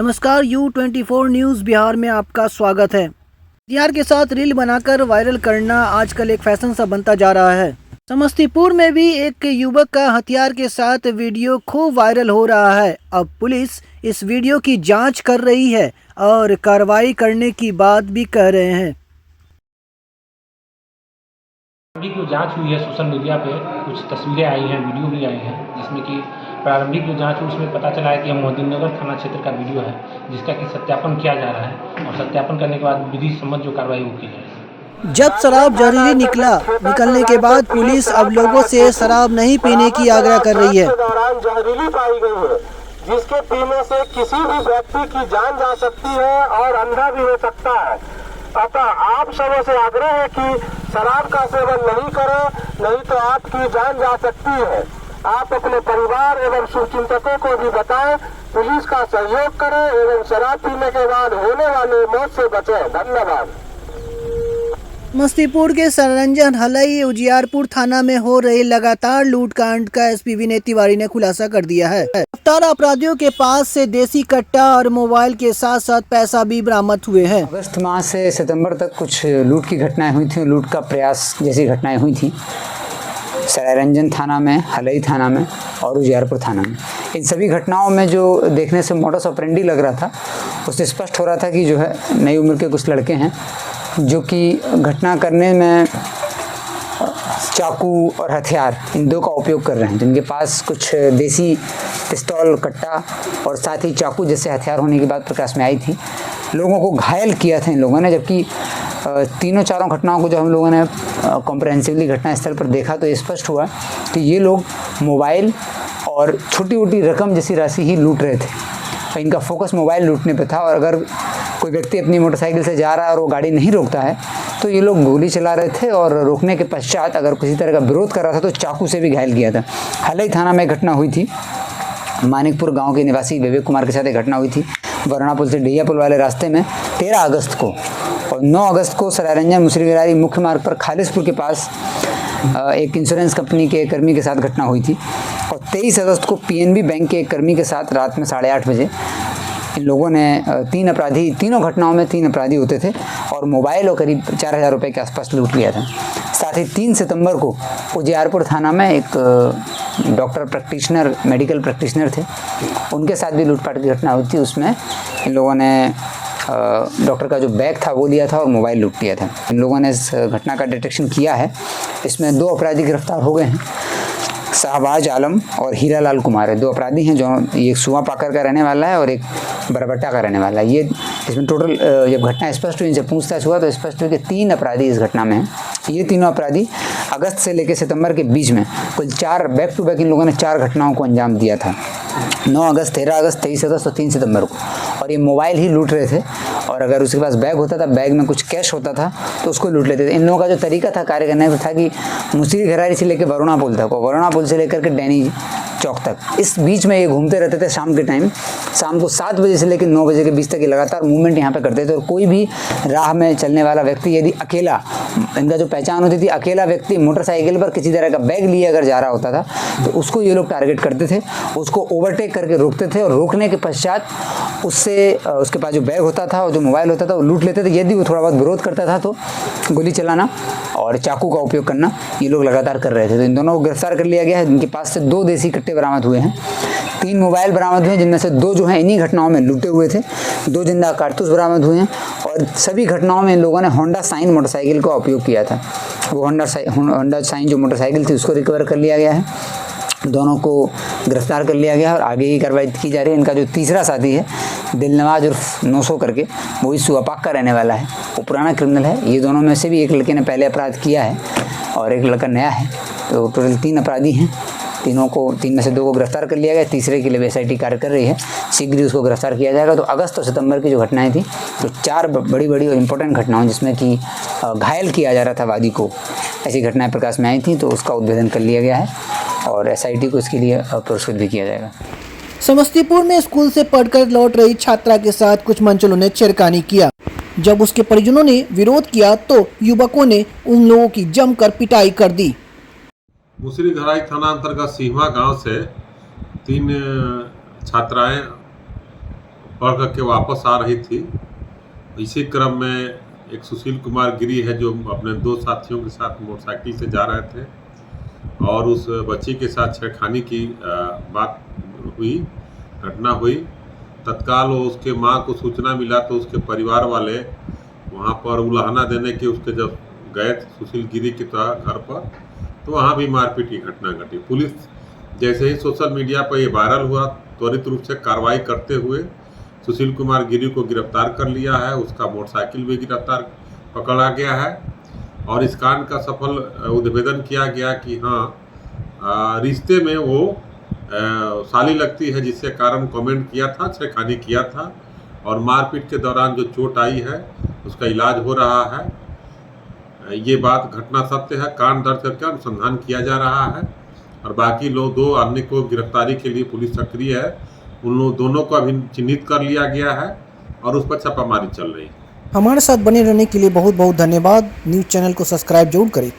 नमस्कार, U24 news Bihar में आपका स्वागत है। हथियार के साथ रील बनाकर वायरल करना आजकल एक फैशन सा बनता जा रहा है। समस्तीपुर में भी एक युवक का हथियार के साथ वीडियो खूब वायरल हो रहा है। अब पुलिस इस वीडियो की जांच कर रही है और कार्रवाई करने की बात भी कह रहे हैं। प्रारंभिक जो जांच हुई है, सोशल मीडिया पे कुछ तस्वीरें आई हैं, वीडियो भी आई हैं, जिसमें कि प्रारंभिक जो जांच हुई उसमें पता चला है कि मोहद्दीननगर थाना क्षेत्र का वीडियो है, जिसका कि सत्यापन किया जा रहा है और सत्यापन करने के बाद विधि सम्मत जो कार्रवाई वो की जाएगी। जब शराब जहरीली निकलने के बाद पुलिस अब लोगों से शराब नहीं पीने की आग्रह कर रही है। दौरान जहरीली पाई गई है, जिसके पीने से किसी भी व्यक्ति की जान जा सकती है और अंधा भी हो सकता है। अतः आप सबों से आग्रह है कि शराब का सेवन नहीं करें, नहीं तो आपकी जान जा सकती है। आप अपने परिवार एवं शुभचिंतकों को भी बताएं, पुलिस का सहयोग करें एवं शराब पीने के बाद होने वाले मौत से बचें। धन्यवाद। समस्तीपुर के सररंजन हलई उजियारपुर थाना में हो रही लगातार लूटकांड का एसपी विनय तिवारी ने खुलासा कर दिया है। गिरफ्तार अपराधियों के पास से देसी कट्टा और मोबाइल के साथ साथ पैसा भी बरामद हुए हैं। अगस्त माह से सितंबर तक कुछ लूट की घटनाएं हुई थी, लूट का प्रयास जैसी घटनाएं हुई थी सररंजन थाना में, हलई थाना में और उजियारपुर थाना में। इन सभी घटनाओं में जो देखने से मोडस ऑपरेंडी लग रहा था, उससे स्पष्ट हो रहा था कि जो है नई उम्र के कुछ लड़के हैं जो कि घटना करने में चाकू और हथियार इन दो का उपयोग कर रहे हैं। जिनके पास कुछ देसी पिस्तौल, कट्टा और साथ ही चाकू जैसे हथियार होने की बात प्रकाश में आई थी। लोगों को घायल किया था इन लोगों ने, जबकि तीनों चारों घटनाओं को जब हम लोगों ने कॉम्प्रहेंसिवली घटनास्थल पर देखा तो ये स्पष्ट हुआ कि ये लोग मोबाइल और छोटी छोटी रकम जैसी राशि ही लूट रहे थे। इनका फोकस मोबाइल लूटने पर था और अगर कोई व्यक्ति अपनी मोटरसाइकिल से जा रहा है और वो गाड़ी नहीं रोकता है तो ये लोग गोली चला रहे थे और रोकने के पश्चात अगर किसी तरह का विरोध कर रहा था तो चाकू से भी घायल किया था। हलई थाना में घटना हुई थी। मानिकपुर गांव के निवासी विवेक कुमार के साथ एक घटना हुई थी वरुणा पुल से डैया पुल वाले रास्ते में 13 अगस्त को, और 9 अगस्त को सररंजन मुसरीगरारी मुख्य मार्ग पर खालिसपुर के पास एक इंश्योरेंस कंपनी के कर्मी के साथ घटना हुई थी। और 23 अगस्त को पीएनबी बैंक के एक कर्मी के साथ रात में 8:30 बजे इन लोगों ने तीनों घटनाओं में 3 अपराधी होते थे और मोबाइल और करीब 4000 रुपये के आसपास लूट लिया था। साथ ही 3 सितंबर को उजियारपुर थाना में एक डॉक्टर प्रैक्टिशनर, मेडिकल प्रैक्टिशनर थे, उनके साथ भी लूटपाट की घटना हुई थी। उसमें इन लोगों ने डॉक्टर का जो बैग था वो लिया था और मोबाइल लूट लिया था। इन लोगों ने इस घटना का डिटेक्शन किया है। इसमें 2 अपराधी गिरफ्तार हो गए हैं, शाहबाज आलम और हीरालाल कुमार है। 2 अपराधी हैं, जो एक सुआ पाकर का रहने वाला है और एक बरबट्टा का रहने वाला है। ये इसमें टोटल जब घटना स्पष्ट हुई, इनसे पूछताछ हुआ तो स्पष्ट हुआ कि 3 अपराधी इस घटना में हैं। ये तीनों अपराधी अगस्त से लेकर सितंबर के बीच में कुल 4 बैक टू बैक इन लोगों ने 4 घटनाओं को अंजाम दिया था। 9 अगस्त, 13 अगस्त, 23 अगस्त और 3 सितंबर को। और ये मोबाइल ही लूट रहे थे और अगर उसके पास बैग होता था, बैग में कुछ कैश होता था तो उसको लूट लेते थे। इन लोगों का जो तरीका था कार्य करने का था कि मुसरीघरारी से लेकर वरुणा पुल तक, वरुणा पुल से लेकर के डैनी चौक तक, इस बीच में ये घूमते रहते थे। शाम के टाइम, शाम को 7 बजे से लेकर 9 बजे के बीच तक ये लगातार मूवमेंट यहाँ पे करते थे। और कोई भी राह में चलने वाला व्यक्ति यदि अकेला, इनका जो पहचान होती थी, अकेला व्यक्ति मोटरसाइकिल पर किसी तरह का बैग लिए अगर जा रहा होता था तो उसको ये लोग टारगेट करते थे, उसको ओवरटेक करके रोकते थे और रोकने के पश्चात उससे उसके पास जो बैग होता था और जो मोबाइल होता था वो लूट लेते थे। यदि वो थोड़ा बहुत विरोध करता था तो गोली चलाना और चाकू का उपयोग करना ये लोग लगातार कर रहे थे। तो इन दोनों को गिरफ्तार कर लिया गया है। इनके पास से 2 देसी कट्टे बरामद हुए हैं, 3 मोबाइल बरामद हुए हैं, जिनमें से 2 जो हैं इन्हीं घटनाओं में लूटे हुए थे। 2 जिंदा कारतूस बरामद हुए हैं और सभी घटनाओं में इन लोगों ने होंडा साइन मोटरसाइकिल का उपयोग किया था। वो होंडा साइन जो मोटरसाइकिल थी उसको रिकवर कर लिया गया है। दोनों को गिरफ्तार कर लिया गया और आगे की कार्रवाई की जा रही है। इनका जो तीसरा साथी है दिलनवाज उर्फ 900 करके, वो इस सुआपाक का रहने वाला है, वो पुराना क्रिमिनल है। ये दोनों में से भी एक लड़के ने पहले अपराध किया है और एक लड़का नया है। तो टोटल 3 अपराधी हैं। 3 में से 2 को गिरफ्तार कर लिया गया। तीसरे के लिए एसआईटी कार्य कर रही है, शीघ्र ही उसको गिरफ्तार किया जाएगा। तो अगस्त और सितंबर की जो घटनाएं थी, तो 4 बड़ी और इंपॉर्टेंट घटनाओं जिसमें कि घायल किया जा रहा था वादी को, ऐसी घटनाएं प्रकाश में आई थी। तो उसका उद्भेदन कर लिया गया है और एसआईटी को इसके लिए पुरस्कृत भी किया जाएगा। समस्तीपुर में स्कूल से पढ़कर लौट रही छात्रा के साथ कुछ मंचलों ने छेड़खानी किया। जब उसके परिजनों ने विरोध किया तो युवकों ने उन लोगों की जमकर पिटाई कर दी। मुसरीघरारी थाना अंतर्गत सिहमा गांव से 3 छात्राएं पढ़ करके वापस आ रही थी। इसी क्रम में एक सुशील कुमार गिरी है जो अपने 2 साथियों के साथ मोटरसाइकिल से जा रहे थे और उस बच्ची के साथ छेड़खानी की बात हुई, घटना हुई। तत्काल वो उसके माँ को सूचना मिला तो उसके परिवार वाले वहाँ पर उलाहना देने के उसके जब गए सुशील गिरी के घर पर, तो वहाँ भी मारपीट की घटना घटी। पुलिस जैसे ही सोशल मीडिया पर ये वायरल हुआ, त्वरित रूप से कार्रवाई करते हुए सुशील कुमार गिरी को गिरफ्तार कर लिया है। उसका मोटरसाइकिल भी गिरफ्तार पकड़ा गया है और इस कांड का सफल उद्भेदन किया गया कि हाँ, रिश्ते में वो साली लगती है, जिसके कारण कमेंट किया था, छेड़खानी किया था और मारपीट के दौरान जो चोट आई है उसका इलाज हो रहा है। ये बात घटना सत्य है। कांड दर्ज करके अनुसंधान किया जा रहा है और बाकी लोग 2 अन्य को गिरफ्तारी के लिए पुलिस सक्रिय है। उन लोग दोनों को अभी चिन्हित कर लिया गया है और उस पर छापामारी चल रही है। हमारे साथ बने रहने के लिए बहुत बहुत धन्यवाद। न्यूज़ चैनल को सब्सक्राइब जरूर करें।